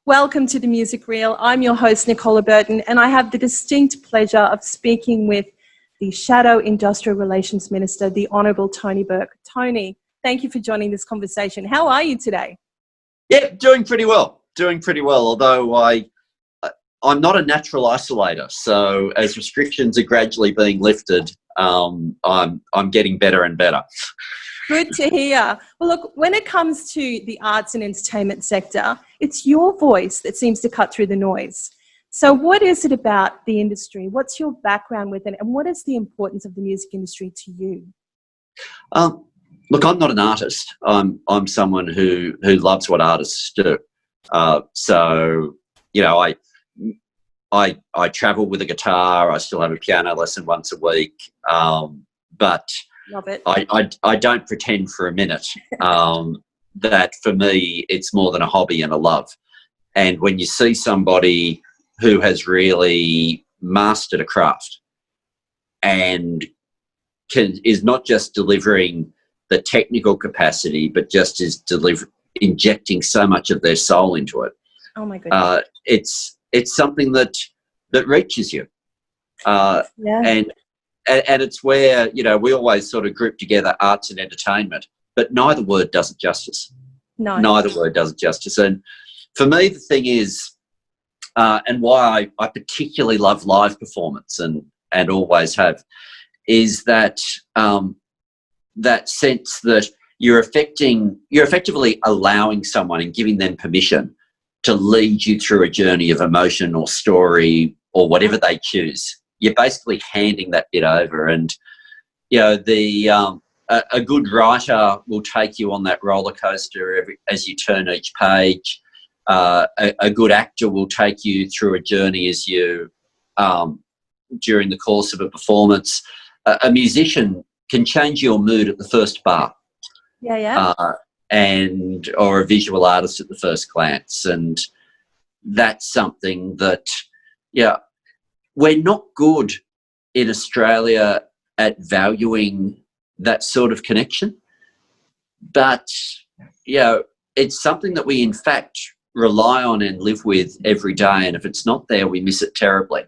Welcome to The Music Reel. I'm your host, Nicola Burton, and I have the distinct pleasure of speaking with the Shadow Industrial Relations Minister, the Honourable Tony Burke. Tony, thank you for joining this conversation. How are you today? Yeah, doing pretty well. Although I'm not a natural isolator, so as restrictions are gradually being lifted, I'm getting better and better. Good to hear. Well, look, when it comes to the arts and entertainment sector, it's your voice that seems to cut through the noise. So what is it about the industry? What's your background with it? And what is the importance of the music industry to you? Look, I'm not an artist. I'm someone who loves what artists do. So, you know, I travel with a guitar. I still have a piano lesson once a week. But love it. I don't pretend for a minute that for me it's more than a hobby and a love. And when you see somebody who has really mastered a craft and is not just delivering the technical capacity, but just is injecting so much of their soul into it. Oh my goodness! It's something that reaches you. Yeah. And it's where, you know, we always sort of group together arts and entertainment, but neither word does it justice. No. Neither word does it justice. And for me, the thing is, and why I particularly love live performance and always have, is that that sense that you're effectively allowing someone and giving them permission to lead you through a journey of emotion or story or whatever they choose. You're basically handing that bit over, and you know a good writer will take you on that roller coaster as you turn each page. A good actor will take you through a journey as you during the course of a performance. A musician can change your mood at the first bar. Yeah. Or a visual artist at the first glance, and that's something that we're not good in Australia at valuing that sort of connection, but it's something that we in fact rely on and live with every day, and if it's not there, we miss it terribly.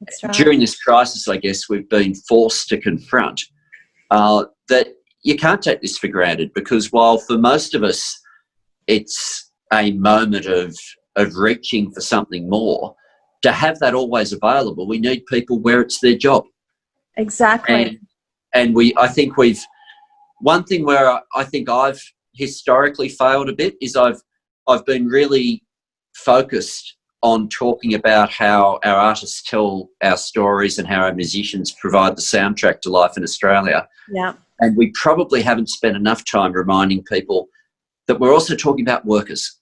That's right. During this crisis, I guess we've been forced to confront that you can't take this for granted, because while for most of us it's a moment of reaching for something more, to have that always available, we need people where it's their job. Exactly. And one thing where I think I've historically failed a bit is I've been really focused on talking about how our artists tell our stories and how our musicians provide the soundtrack to life in Australia. Yeah. And we probably haven't spent enough time reminding people that we're also talking about workers.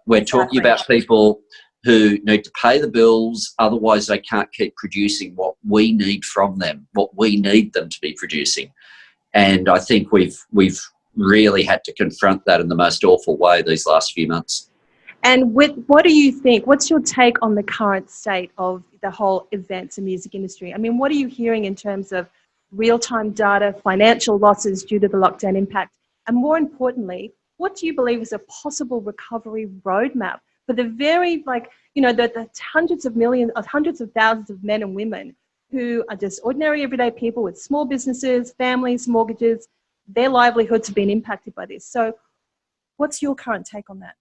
We're talking about people who need to pay the bills, otherwise they can't keep producing what we need from them, what we need them to be producing. And I think we've really had to confront that in the most awful way these last few months. And what do you think? What's your take on the current state of the whole events and music industry? I mean, what are you hearing in terms of real-time data, financial losses due to the lockdown impact? And more importantly, what do you believe is a possible recovery roadmap for the very, the hundreds of thousands of men and women who are just ordinary everyday people with small businesses, families, mortgages? Their livelihoods have been impacted by this. So what's your current take on that?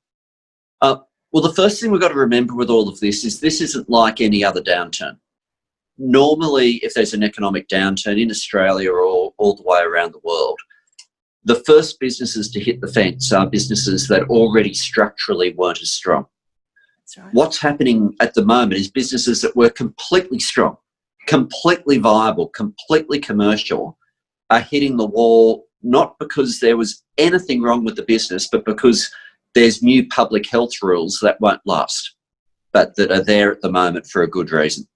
Well, the first thing we've got to remember with all of this is this isn't like any other downturn. Normally, if there's an economic downturn in Australia or all the way around the world, the first businesses to hit the fence are businesses that already structurally weren't as strong. That's right. What's happening at the moment is businesses that were completely strong, completely viable, completely commercial, are hitting the wall, not because there was anything wrong with the business, but because there's new public health rules that won't last, but that are there at the moment for a good reason.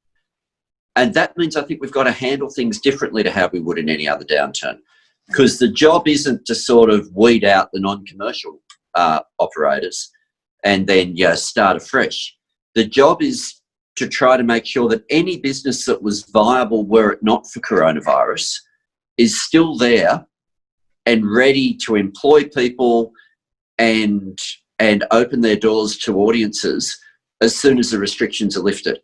And that means I think we've got to handle things differently to how we would in any other downturn, because the job isn't to sort of weed out the non-commercial operators and then start afresh. The job is to try to make sure that any business that was viable were it not for coronavirus is still there and ready to employ people and and open their doors to audiences as soon as the restrictions are lifted.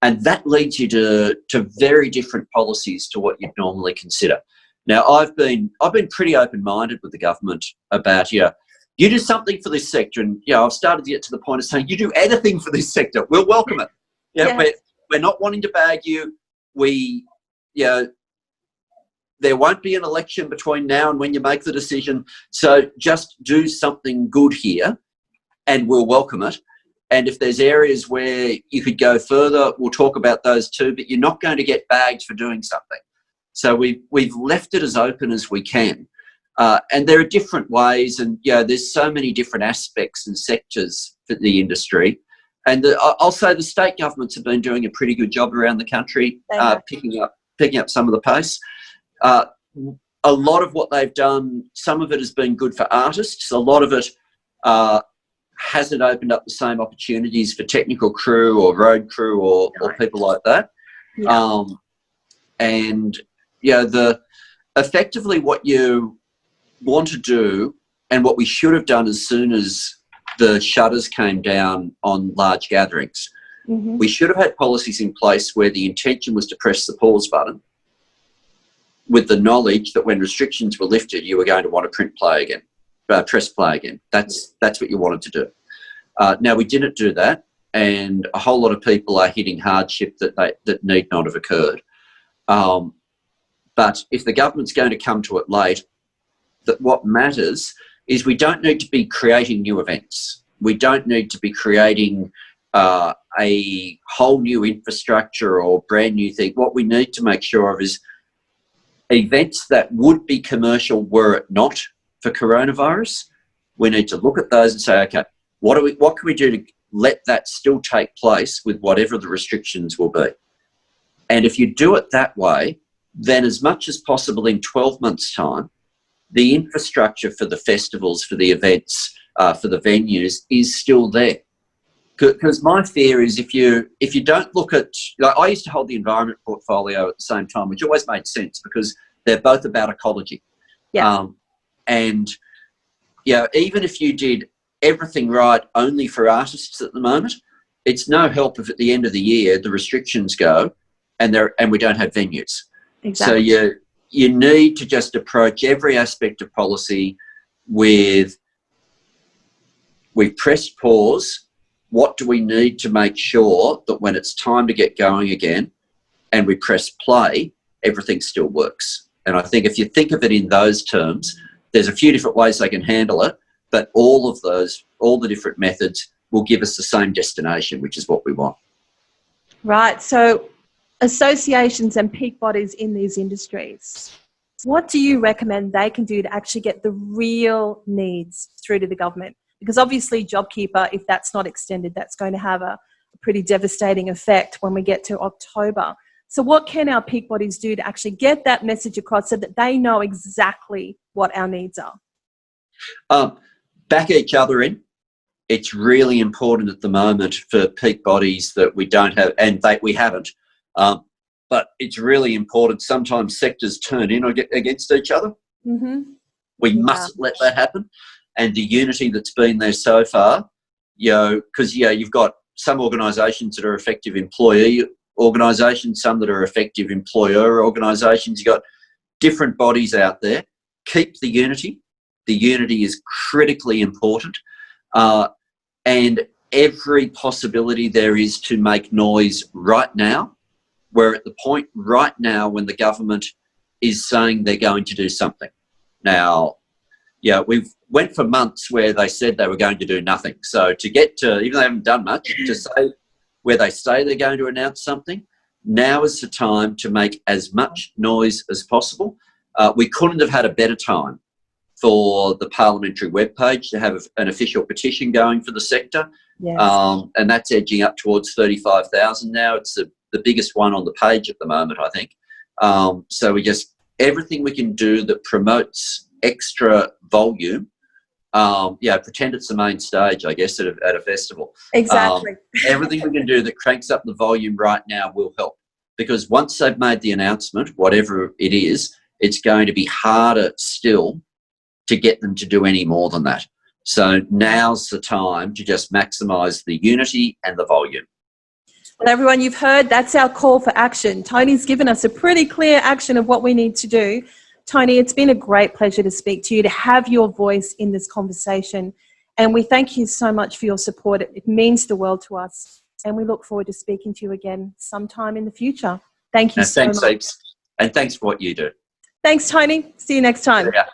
And that leads you to very different policies to what you'd normally consider. Now, I've been pretty open-minded with the government about, you do something for this sector, and I've started to get to the point of saying, you do anything for this sector, we'll welcome it. Yes. We're not wanting to bag you. There won't be an election between now and when you make the decision. So just do something good here and we'll welcome it. And if there's areas where you could go further, we'll talk about those too, but you're not going to get bagged for doing something. So we've left it as open as we can. And there are different ways, and there's so many different aspects and sectors for the industry. And I'll say the state governments have been doing a pretty good job around the country, picking up some of the pace. A lot of what they've done, some of it has been good for artists. A lot of it hasn't opened up the same opportunities for technical crew or road crew or people like that. Yeah. Effectively what you want to do, and what we should have done as soon as the shutters came down on large gatherings, we should have had policies in place where the intention was to press the pause button with the knowledge that when restrictions were lifted, you were going to want to press play again. That's what you wanted to do. Now, we didn't do that, and a whole lot of people are hitting hardship that need not have occurred. But if the government's going to come to it late, that what matters is we don't need to be creating new events. We don't need to be creating a whole new infrastructure or brand new thing. What we need to make sure of is events that would be commercial were it not for coronavirus. We need to look at those and say, okay, what can we do to let that still take place with whatever the restrictions will be? And if you do it that way, then as much as possible in 12 months' time, the infrastructure for the festivals, for the events, for the venues is still there. Because my fear is if you don't look at, I used to hold the environment portfolio at the same time, which always made sense because they're both about ecology. Yeah. And even if you did everything right only for artists at the moment, it's no help if at the end of the year the restrictions go and we don't have venues. Exactly. So you need to just approach every aspect of policy with, we've pressed pause. What do we need to make sure that when it's time to get going again and we press play, everything still works? And I think if you think of it in those terms, there's a few different ways they can handle it, but all the different methods will give us the same destination, which is what we want. Right. So associations and peak bodies in these industries, what do you recommend they can do to actually get the real needs through to the government? Because obviously JobKeeper, if that's not extended, that's going to have a pretty devastating effect when we get to October. So what can our peak bodies do to actually get that message across so that they know exactly what our needs are? Back each other in. It's really important at the moment for peak bodies that we don't have, and we haven't. But it's really important. Sometimes sectors turn in against each other. We mustn't let that happen. And the unity that's been there so far, because you've got some organisations that are effective employee organisations, some that are effective employer organisations. You've got different bodies out there. Keep the unity. The unity is critically important. And every possibility there is to make noise right now. We're at the point right now when the government is saying they're going to do something. Now, we've went for months where they said they were going to do nothing. So to get to, even though they haven't done much, to say where they say they're going to announce something, now is the time to make as much noise as possible. We couldn't have had a better time for the parliamentary webpage to have an official petition going for the sector. Yes. And that's edging up towards 35,000 now. It's the biggest one on the page at the moment, I think. So everything we can do that promotes extra volume, pretend it's the main stage, I guess, at a festival. Exactly. Everything we can do that cranks up the volume right now will help, because once they've made the announcement, whatever it is, it's going to be harder still to get them to do any more than that. So now's the time to just maximise the unity and the volume. Well, everyone, you've heard, that's our call for action. Tony's given us a pretty clear action of what we need to do. Tony, it's been a great pleasure to speak to you, to have your voice in this conversation. And we thank you so much for your support. It means the world to us. And we look forward to speaking to you again sometime in the future. Thank you so much. Thanks, Heaps. And thanks for what you do. Thanks, Tony. See you next time. Yeah.